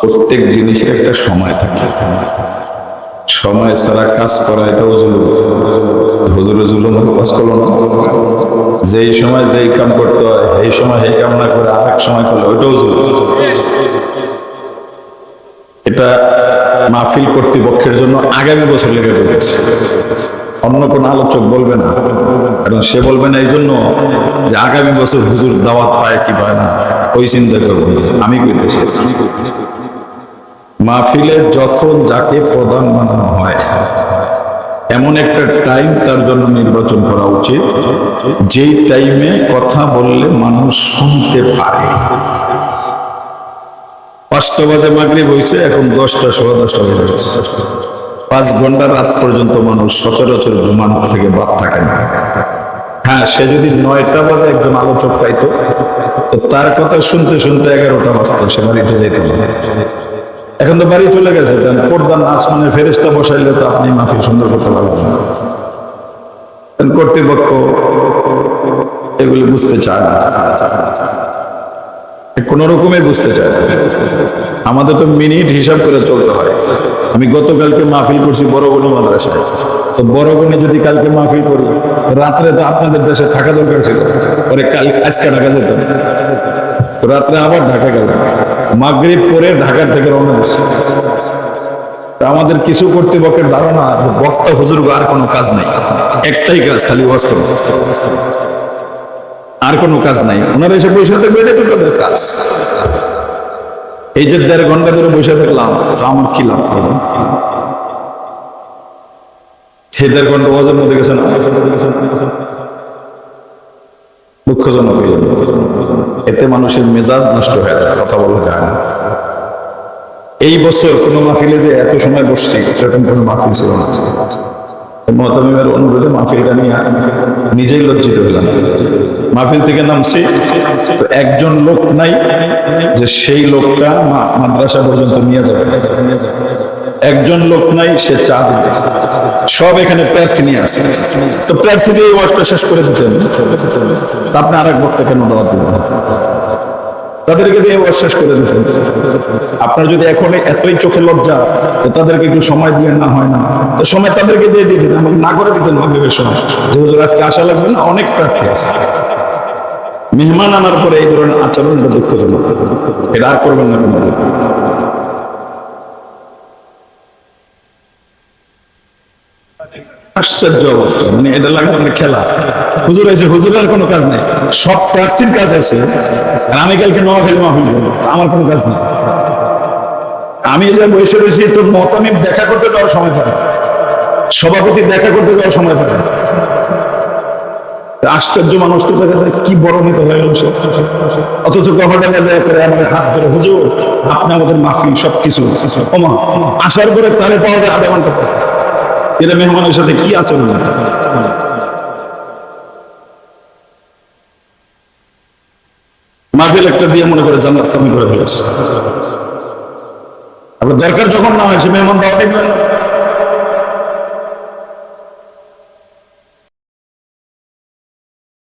প্রত্যেক জিনিসের একটা সময় থাকে, সময় ছাড়া কাজ করা এটাও জুলুম। হুজুরে জুলুম কাজ করলো না, যেই সময় যেই কাম করতে হয় এই সময় এই কাম না করে আরেক সময় করলে ওইটাও জুলুম। এটা মাহফিল কর্তৃপক্ষের জন্য আগামী বছর লেগে যেতেছে, অন্য কোন আলোচক বলবে না, কারণ সে বলবে না এই জন্য যে আগামী বছর হুজুর দাওয়াত পায় কি পায় না ওই চিন্তা করবো। আমি কইতেছি মাহফিলে যখন যাকে প্রধান বানানো হয় এমন একটা টাইম তার জন্য নির্বাচন করা উচিত, যেই টাইমে কথা বললে মানুষ শুনতে পারে। 5টা বাজে মাগরিব হইছে, এখন 10টা, 10:15 বাজে। 5 ঘন্টা রাত পর্যন্ত মানুষ সচরাচর ঘুমান থেকে বাদ থাকে না। হ্যাঁ, সে যদি 9টা বাজে একজন আলোচক পাইতো তো তার কথা শুনতে শুনতে 11টা বাজতো, সে বাড়িতে যেত না। এখন তো বাড়ি চলে গেছে, পর্দার আসমানে ফেরেশতা বসাইলে তো আপনি মাহফিল সুন্দর করতে পারবেন না। কর্তৃপক্ষ এগুলি বুঝতে চায় না, কোন রকমে বুঝতে চায় না। আমাদের তো মিনিট হিসাব করে চলতে হয়। আমি গতকালকে মাহফিল করছি বড়গণি মাদ্রাসায়, তো বড়গণি যদি কালকে মাহফিল করি রাত্রে তো আপনাদের দেশে থাকা দরকার ছিল, পরে কাল আজকে ঢাকা যেত, তো রাত্রে আবার ঢাকা গেল, মাগরিব পরে ঢাকার থেকে রওনা দিচ্ছে। আমাদের কিছু কর্তৃপক্ষের ধারণা যে বক্তা হুজুর আর কোনো কাজ নাই, একটাই কাজ, খালি ওয়াজ করা, আর কোনো কাজ নাই। ওনারা এসে বসে থাকবে, এটাই তো তাদের কাজ। এই যে 1.5 ঘন্টা ধরে বসে থাকলাম, আমার কি লাভ? সেই 1.5 ঘন্টা ওয়াজের মধ্যে গেছেন, দুঃখজনক হয়ে যাবে। এতে মানুষের মেজাজ নষ্ট হয়ে যায়, কথা বলা যায় না। এই বছর কোনো মাহফিলে যে এত সময় বসছি সেরকম কোনো মাহফিল ছিল না। মুহতামিমের অনুরোধে মাহফিলটা নিয়ে নিজেই লজ্জিত হলাম। মাহফিল থেকে নামছি, তো একজন লোক নাই যে সেই লোকটা মাদ্রাসা পর্যন্ত নিয়ে যাবে, একজন লোক নাই সে চা দিতে, সব এখানে প্রার্থী নিয়ে আসে। তো প্রার্থী দিয়ে ওয়াজটা শেষ করে দিতেন, আপনি আরেক বক্তা কেন দাওয়াত দিবেন? তাদেরকে দিয়ে ওয়াজ শেষ করে দিতেন। আপনার যদি এখন এতই চোখে লজ্জা তাদেরকে একটু সময় দিয়ে না হয় না, তো সময় তাদেরকে দিয়ে দিয়ে দিতেন, আমাকে না করে দিতেন মাগরিবের সময়, যে হুজুর আজকে আসা লাগবে না, অনেক প্রার্থী আছে। মেহমান আনার পরে এই ধরনের আচরণটা দুঃখজনক, এটা আর করবেন না কোনোদিন। আশ্চর্য অবস্থা, মানে এটা লাগে মানে খেলা। হুজুর আছে, হুজুরের কোনো কাজ নেই, সব প্রার্থীর কাজ আছে, আর আমি কালকে নোয়াখালী মাহফিল করবো, আমার কোনো কাজ নেই। আমি এটা বসে রয়েছি, তোর মুহতামিম দেখা করতে যাওয়ার সময় পাবে, সভাপতি দেখা করতে যাওয়ার সময় পাবে। আশ্চর্য, মানুষ তো দেখা যায় কি বড় নিতে হয়ে গেল, অথচ গভর্নমেন্ট যায় করে আমাদের হাত ধরে, হুজুর আপনি আমাদের মাহফিল সবকিছু ওমা, আসার পরে তারে পাওয়া যায় আধা ঘন্টা পর। এটা মেহমানের সাথে কি আচরণ? মাহফিল একটা দিয়ে মনে করে জান্নাত কামি করে ফেলেছে। আপনার দরকার যখন না হয় সে মেহমান দাওয়াত দিবেন।